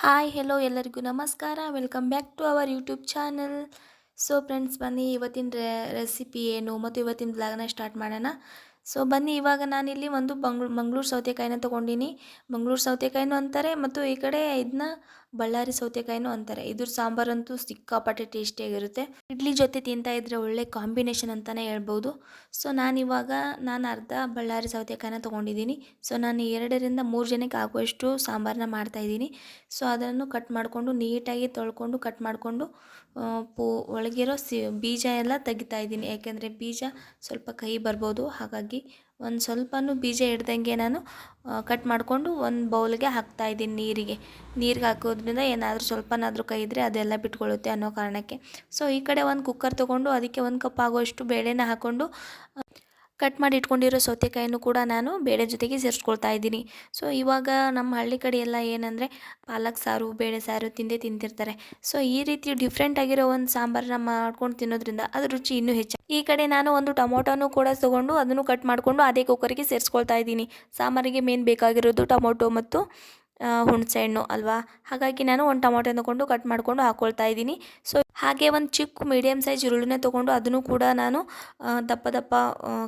Hi hello ಎಲ್ಲರಿಗೂ ನಮಸ್ಕಾರ. Welcome back to our YouTube channel. So friends, ಬನ್ನಿ ಇವತ್ತಿನ ರೆಸಿಪಿ ಏನು ಮತ್ತು ಇವತ್ತಿನ ಬ್ಲಾಗ್ನ ಸ್ಟಾರ್ಟ್ ಮಾಡೋಣ. ಸೊ ಬನ್ನಿ, ಇವಾಗ ನಾನಿಲ್ಲಿ ಒಂದು ಮಂಗಳೂರು ಸೌತೆಕಾಯಿನ ತೊಗೊಂಡಿನಿ. ಮಂಗಳೂರು ಸೌತೆಕಾಯಿನೂ ಅಂತಾರೆ ಮತ್ತು ಈ ಕಡೆ ಇದನ್ನ ಬಳ್ಳಾರಿ ಸೌತೆಕಾಯಿನೂ ಅಂತಾರೆ. ಇದ್ರ ಸಾಂಬಾರಂತೂ ಸಿಕ್ಕಾಪಟ್ಟೆ ಟೇಸ್ಟಿಯಾಗಿರುತ್ತೆ. ಇಡ್ಲಿ ಜೊತೆ ತಿಂತಾ ಇದ್ರೆ ಒಳ್ಳೆ ಕಾಂಬಿನೇಷನ್ ಅಂತಲೇ ಹೇಳ್ಬೋದು. ಸೊ ನಾನು ಅರ್ಧ ಬಳ್ಳಾರಿ ಸೌತೆಕಾಯಿನ ತೊಗೊಂಡಿದ್ದೀನಿ. ಸೊ ನಾನು 2 ರಿಂದ 3 ಜನಕ್ಕೆ ಆಗುವಷ್ಟು ಸಾಂಬಾರನ್ನ ಮಾಡ್ತಾಯಿದ್ದೀನಿ. ಸೊ ಅದನ್ನು ಕಟ್ ಮಾಡಿಕೊಂಡು ನೀಟಾಗಿ ತೊಳ್ಕೊಂಡು ಕಟ್ ಮಾಡಿಕೊಂಡು ಒಳಗಿರೋ ಬೀಜ ಎಲ್ಲ ತೆಗಿತಾ ಇದ್ದೀನಿ. ಯಾಕೆಂದರೆ ಬೀಜ ಸ್ವಲ್ಪ ಕೈ ಬರ್ಬೋದು, ಹಾಗಾಗಿ ಒಂದು ಸ್ವಲ್ಪನೂ ಬೀಜ ಹಿಡ್ದಂಗೆ ನಾನು ಕಟ್ ಮಾಡಿಕೊಂಡು ಒಂದು ಬೌಲ್ಗೆ ಹಾಕ್ತಾಯಿದ್ದೀನಿ. ನೀರಿಗೆ ಹಾಕೋದ್ರಿಂದ ಏನಾದರೂ ಸ್ವಲ್ಪನಾದರೂ ಕೈ ಇದ್ದರೆ ಅದೆಲ್ಲ ಬಿಟ್ಕೊಳ್ಳುತ್ತೆ ಅನ್ನೋ ಕಾರಣಕ್ಕೆ. ಸೊ ಈ ಕಡೆ ಒಂದು ಕುಕ್ಕರ್ ತೊಗೊಂಡು ಅದಕ್ಕೆ 1 ಕಪ್ ಆಗುವಷ್ಟು ಬೇಳೆನ ಹಾಕ್ಕೊಂಡು ಕಟ್ ಮಾಡಿ ಇಟ್ಕೊಂಡಿರೋ ಸೌತೆಕಾಯಿನೂ ಕೂಡ ನಾನು ಬೇಳೆ ಜೊತೆಗೆ ಸೇರಿಸ್ಕೊಳ್ತಾ ಇದ್ದೀನಿ. ಸೊ ಇವಾಗ ನಮ್ಮ ಹಳ್ಳಿ ಕಡೆ ಎಲ್ಲ ಏನಂದರೆ ಪಾಲಕ್ ಸಾರು, ಬೇಳೆ ಸಾರು ತಿಂತಿರ್ತಾರೆ. ಸೊ ಈ ರೀತಿ ಡಿಫ್ರೆಂಟ್ ಆಗಿರೋ ಒಂದು ಸಾಂಬಾರನ್ನ ಮಾಡ್ಕೊಂಡು ತಿನ್ನೋದ್ರಿಂದ ಅದ್ರ ರುಚಿ ಇನ್ನೂ ಹೆಚ್ಚು. ಈ ಕಡೆ ನಾನು ಒಂದು ಟೊಮೊಟೊನೂ ಕೂಡ ತೊಗೊಂಡು ಅದನ್ನು ಕಟ್ ಮಾಡಿಕೊಂಡು ಅದೇ ಕುಕ್ಕರಿಗೆ ಸೇರಿಸ್ಕೊಳ್ತಾ ಇದ್ದೀನಿ. ಸಾಂಬಾರಿಗೆ ಮೇನ್ ಬೇಕಾಗಿರೋದು ಟೊಮೊಟೊ ಮತ್ತು ಹುಣಸೆ ಹಣ್ಣು ಅಲ್ವಾ, ಹಾಗಾಗಿ ನಾನು ಒಂದು ಟೊಮೊಟೊ ತೊಗೊಂಡು ಕಟ್ ಮಾಡಿಕೊಂಡು ಹಾಕ್ಕೊಳ್ತಾ ಇದ್ದೀನಿ. ಸೊ ಹಾಗೆ ಒಂದು ಚಿಕ್ಕ ಮೀಡಿಯಮ್ ಸೈಜ್ ಈರುಳ್ಳಿನ ತೊಗೊಂಡು ಅದನ್ನು ಕೂಡ ನಾನು ದಪ್ಪ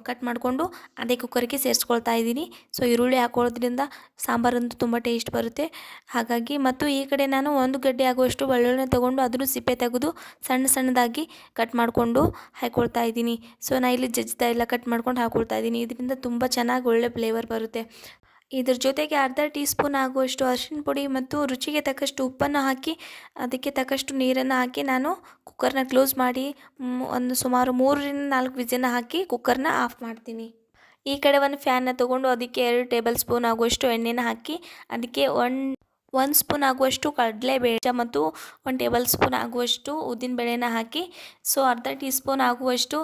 ಕಟ್ ಮಾಡಿಕೊಂಡು ಅದೇ ಕುಕ್ಕರಿಗೆ ಸೇರಿಸ್ಕೊಳ್ತಾ ಇದ್ದೀನಿ. ಸೊ ಈರುಳ್ಳಿ ಹಾಕೊಳ್ಳೋದ್ರಿಂದ ಸಾಂಬಾರಂತೂ ತುಂಬ ಟೇಸ್ಟ್ ಬರುತ್ತೆ. ಹಾಗಾಗಿ ಮತ್ತು ಈ ಕಡೆ ನಾನು 1 ಗಡ್ಡೆ ಆಗುವಷ್ಟು ಬೆಳ್ಳುಳ್ಳಿನ ತೊಗೊಂಡು ಅದನ್ನು ಸಿಪ್ಪೆ ತೆಗೆದು ಸಣ್ಣದಾಗಿ ಕಟ್ ಮಾಡಿಕೊಂಡು ಹಾಕ್ಕೊಳ್ತಾ ಇದ್ದೀನಿ. ಸೊ ನಾನು ಇಲ್ಲಿ ಜಜ್ಜಿದ ಎಲ್ಲ ಕಟ್ ಮಾಡ್ಕೊಂಡು ಹಾಕ್ಕೊಳ್ತಾ ಇದ್ದೀನಿ. ಇದರಿಂದ ತುಂಬ ಚೆನ್ನಾಗಿ ಒಳ್ಳೆ ಫ್ಲೇವರ್ ಬರುತ್ತೆ. ಇದ್ರ ಜೊತೆಗೆ ಅರ್ಧ ಟೀ ಸ್ಪೂನ್ ಆಗುವಷ್ಟು ಅರಿಶಿನ ಪುಡಿ ಮತ್ತು ರುಚಿಗೆ ತಕ್ಕಷ್ಟು ಉಪ್ಪನ್ನು ಹಾಕಿ ಅದಕ್ಕೆ ತಕ್ಕಷ್ಟು ನೀರನ್ನು ಹಾಕಿ ನಾನು ಕುಕ್ಕರ್ನ ಕ್ಲೋಸ್ ಮಾಡಿ ಒಂದು ಸುಮಾರು 3 ರಿಂದ 4 ವಿಸಿಲ್ನ ಹಾಕಿ ಕುಕ್ಕರ್ನ ಆಫ್ ಮಾಡ್ತೀನಿ. ಈ ಕಡೆ ಒಂದು ಫ್ಯಾನ್ನ ತೊಗೊಂಡು ಅದಕ್ಕೆ 2 ಟೇಬಲ್ ಸ್ಪೂನ್ ಆಗುವಷ್ಟು ಎಣ್ಣೆನ ಹಾಕಿ ಅದಕ್ಕೆ 1 ಸ್ಪೂನ್ ಆಗುವಷ್ಟು ಕಡಲೆಬೇಳೆ ಮತ್ತು 1 ಟೇಬಲ್ ಸ್ಪೂನ್ ಆಗುವಷ್ಟು ಉದ್ದಿನಬೇಳೆನ ಹಾಕಿ ಸೊ ಅರ್ಧ ಟೀ ಸ್ಪೂನ್ ಆಗುವಷ್ಟು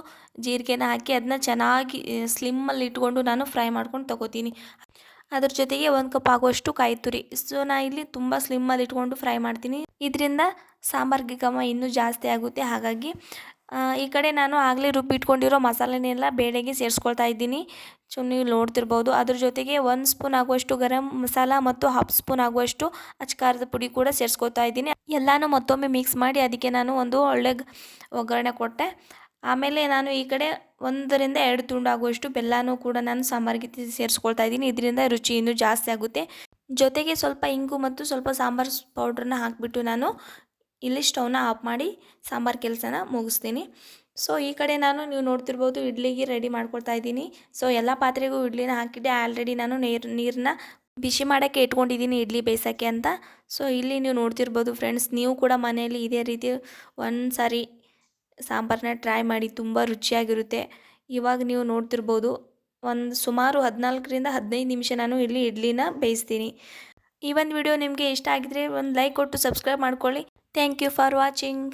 ಜೀರಿಗೆನ ಹಾಕಿ ಅದನ್ನ ಚೆನ್ನಾಗಿ ಸ್ಲಿಮ್ಮಲ್ಲಿ ಇಟ್ಕೊಂಡು ನಾನು ಫ್ರೈ ಮಾಡ್ಕೊಂಡು ತೊಗೋತೀನಿ. ಅದ್ರ ಜೊತೆಗೆ 1 ಕಪ್ ಆಗುವಷ್ಟು ಕಾಯಿ ತುರಿ. ಸೊ ನಾನು ಇಲ್ಲಿ ತುಂಬ ಸ್ಲಿಮ್ಮಲ್ಲಿ ಇಟ್ಕೊಂಡು ಫ್ರೈ ಮಾಡ್ತೀನಿ. ಇದರಿಂದ ಸಾಂಬಾರಿಗೆ ಘಮ ಇನ್ನೂ ಜಾಸ್ತಿ ಆಗುತ್ತೆ. ಹಾಗಾಗಿ ಈ ಕಡೆ ನಾನು ಆಗಲೇ ರುಬ್ಬಿಟ್ಕೊಂಡಿರೋ ಮಸಾಲೆನೆಲ್ಲ ಬೇಳೆಗೆ ಸೇರಿಸ್ಕೊಳ್ತಾ ಇದ್ದೀನಿ. ಸೊ ನೀವು ನೋಡ್ತಿರ್ಬೋದು. ಅದ್ರ ಜೊತೆಗೆ 1 ಸ್ಪೂನ್ ಆಗುವಷ್ಟು ಗರಂ ಮಸಾಲ ಮತ್ತು 1/2 ಸ್ಪೂನ್ ಆಗುವಷ್ಟು ಅಚ್ಕಾರದ ಪುಡಿ ಕೂಡ ಸೇರಿಸ್ಕೊಳ್ತಾ ಇದ್ದೀನಿ. ಎಲ್ಲನೂ ಮತ್ತೊಮ್ಮೆ ಮಿಕ್ಸ್ ಮಾಡಿ ಅದಕ್ಕೆ ನಾನು ಒಂದು ಒಳ್ಳೆ ಒಗ್ಗರಣೆ ಕೊಟ್ಟೆ. ಆಮೇಲೆ ನಾನು ಈ ಕಡೆ 1 ರಿಂದ 2 ತುಂಡು ಆಗುವಷ್ಟು ಬೆಲ್ಲನೂ ಕೂಡ ನಾನು ಸಾಂಬಾರಿಗೆ ಸೇರಿಸ್ಕೊಳ್ತಾ ಇದ್ದೀನಿ. ಇದರಿಂದ ರುಚಿ ಇನ್ನೂ ಜಾಸ್ತಿ ಆಗುತ್ತೆ. ಜೊತೆಗೆ ಸ್ವಲ್ಪ ಇಂಗು ಮತ್ತು ಸ್ವಲ್ಪ ಸಾಂಬಾರು ಪೌಡ್ರನ್ನ ಹಾಕಿಬಿಟ್ಟು ನಾನು ಇಲ್ಲಿ ಸ್ಟವ್ನ ಆಫ್ ಮಾಡಿ ಸಾಂಬಾರು ಕೆಲಸನ ಮುಗಿಸ್ತೀನಿ. ಸೊ ಈ ಕಡೆ ನೀವು ನೋಡ್ತಿರ್ಬೋದು ಇಡ್ಲಿಗೆ ರೆಡಿ ಮಾಡ್ಕೊಳ್ತಾ ಇದ್ದೀನಿ. ಸೊ ಎಲ್ಲ ಪಾತ್ರೆಗೂ ಇಡ್ಲಿನ ಹಾಕಿದ್ದೆ. ಆಲ್ರೆಡಿ ನಾನು ನೀರನ್ನ ಬಿಸಿ ಮಾಡೋಕ್ಕೆ ಇಟ್ಕೊಂಡಿದ್ದೀನಿ ಇಡ್ಲಿ ಬೇಯಿಸೋಕ್ಕೆ ಅಂತ. ಸೊ ಇಲ್ಲಿ ನೀವು ನೋಡ್ತಿರ್ಬೋದು ಫ್ರೆಂಡ್ಸ್, ನೀವು ಕೂಡ ಮನೆಯಲ್ಲಿ ಇದೇ ರೀತಿ ಒಂದು ಸಾರಿ ಸಾಂಬಾರನ್ನ ಟ್ರೈ ಮಾಡಿ, ತುಂಬ ರುಚಿಯಾಗಿರುತ್ತೆ. ಇವಾಗ ನೀವು ನೋಡ್ತಿರ್ಬೋದು ಒಂದು ಸುಮಾರು 14 ರಿಂದ 15 ನಿಮಿಷ ನಾನು ಇಲ್ಲಿ ಇಡ್ಲಿನ ಬೇಯಿಸ್ತೀನಿ. ಈ ಒಂದು ವಿಡಿಯೋ ನಿಮಗೆ ಇಷ್ಟ ಆಗಿದ್ರೆ ಒಂದು ಲೈಕ್ ಕೊಟ್ಟು ಸಬ್ಸ್ಕ್ರೈಬ್ ಮಾಡ್ಕೊಳ್ಳಿ. Thank you for watching.